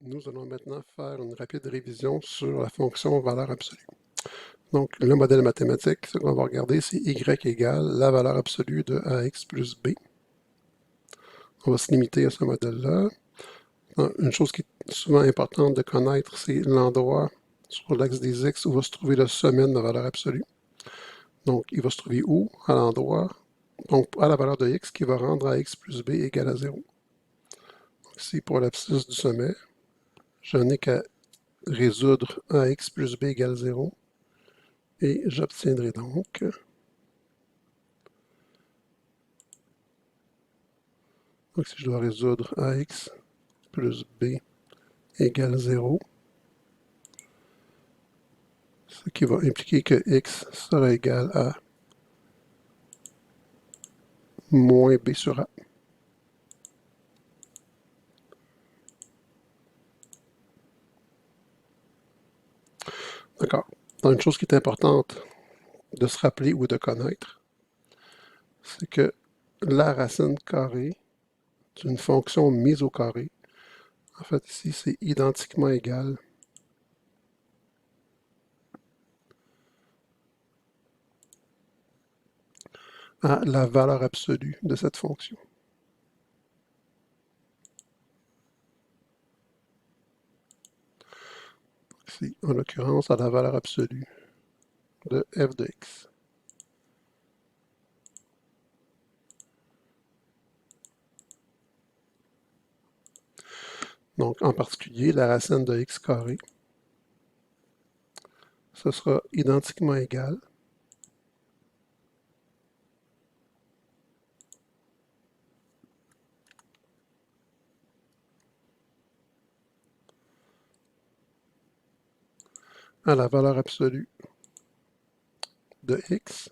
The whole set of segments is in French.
Nous allons maintenant faire une rapide révision sur la fonction valeur absolue. Donc, le modèle mathématique, ce qu'on va regarder, c'est y égale la valeur absolue de ax plus b. On va se limiter à ce modèle-là. Une chose qui est souvent importante de connaître, c'est l'endroit sur l'axe des x où va se trouver le sommet de la valeur absolue. Donc, il va se trouver où? À l'endroit, donc à la valeur de x qui va rendre ax plus b égale à 0. Donc, ici, pour l'abscisse du sommet, je n'ai qu'à résoudre ax plus b égale 0. Et j'obtiendrai donc si je dois résoudre ax plus b égale 0, ce qui va impliquer que x sera égal à moins b sur a. D'accord. Donc, une chose qui est importante de se rappeler ou de connaître, c'est que la racine carrée d'une fonction mise au carré, en fait, ici, c'est identiquement égal à la valeur absolue de cette fonction. Ici, en l'occurrence, à la valeur absolue de f de x. Donc, en particulier, la racine de x carré, ce sera identiquement égal à la valeur absolue de x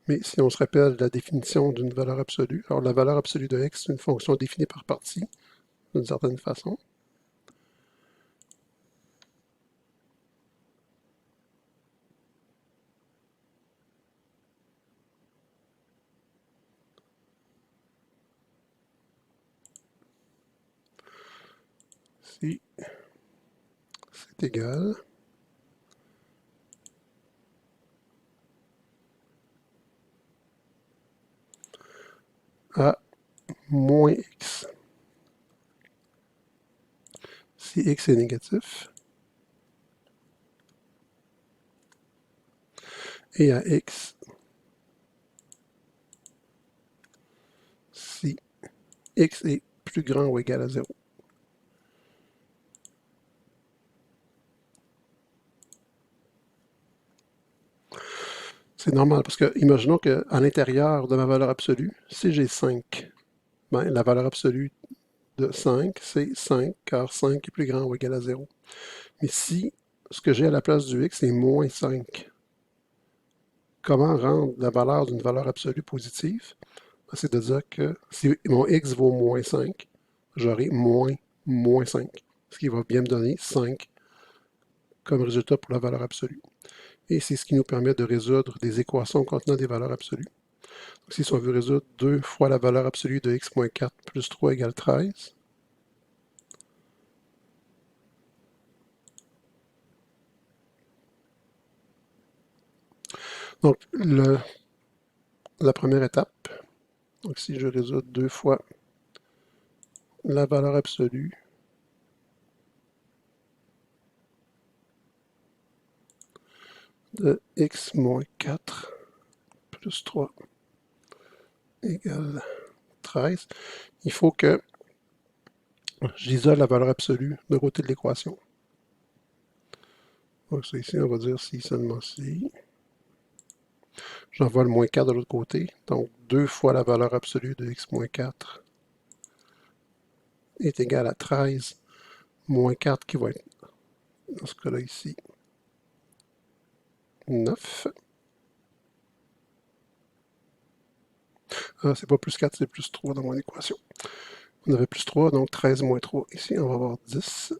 mais si on se rappelle la définition d'une valeur absolue, alors la valeur absolue de x, c'est une fonction définie par partie, d'une certaine façon. Si c'est égal à moins x. Si x est négatif, et à x si x est plus grand ou égal à 0. C'est normal parce que, imaginons qu'à l'intérieur de ma valeur absolue, si j'ai 5, ben, la valeur absolue de 5, c'est 5, car 5 est plus grand ou égal à 0. Mais si ce que j'ai à la place du x est moins 5, comment rendre la valeur d'une valeur absolue positive? C'est de dire que si mon x vaut moins 5, j'aurai moins 5, ce qui va bien me donner 5 comme résultat pour la valeur absolue. Et c'est ce qui nous permet de résoudre des équations contenant des valeurs absolues. Donc, si on veut résoudre 2 fois la valeur absolue de x moins 4 plus 3 égale 13, donc la première étape, donc si je résoudre 2 fois la valeur absolue de x moins 4 plus 3 égale 13, il faut que j'isole la valeur absolue de côté de l'équation. Donc ça ici, on va dire si seulement si. J'envoie le moins 4 de l'autre côté, donc 2 fois la valeur absolue de x moins 4 est égal à 13 moins 4 qui va être, dans ce cas-là ici, 9. Ah, c'est pas plus 4, c'est plus 3 dans mon équation. On avait plus 3, donc 13 moins 3. Ici, on va avoir 10.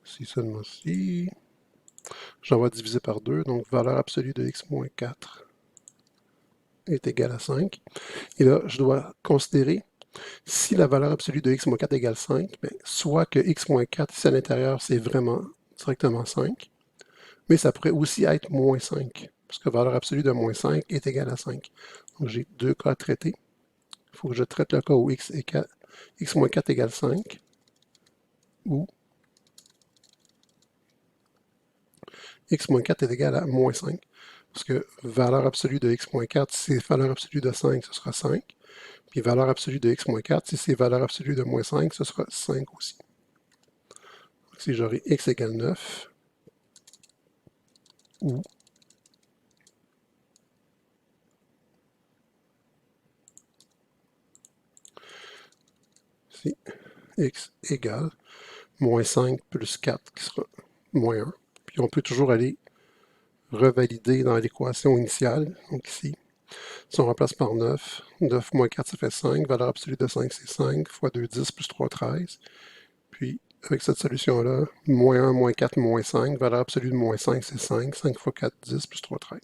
Si seulement si. J'envoie diviser par 2, donc valeur absolue de x moins 4 est égal à 5. Et là, je dois considérer si la valeur absolue de x moins 4 égale 5, bien, soit que x moins 4 ici à l'intérieur, c'est vraiment directement 5, mais ça pourrait aussi être moins 5, parce que la valeur absolue de moins 5 est égale à 5. Donc j'ai deux cas à traiter. Il faut que je traite le cas où x moins 4 égale 5, ou x moins 4 est égal à moins 5. Parce que valeur absolue de x moins 4, si c'est valeur absolue de 5, ce sera 5. Puis valeur absolue de x moins 4, si c'est valeur absolue de moins 5, ce sera 5 aussi. Donc, si j'aurai x égale 9, ou si x égale moins 5 plus 4, qui sera moins 1. Puis on peut toujours aller revalider dans l'équation initiale. Donc ici, si on remplace par 9, 9 moins 4, ça fait 5. Valeur absolue de 5, c'est 5 fois 2, 10 plus 3, 13. Puis, avec cette solution-là, moins 1, moins 4, moins 5. Valeur absolue de moins 5, c'est 5. 5 fois 4, 10 plus 3, 13.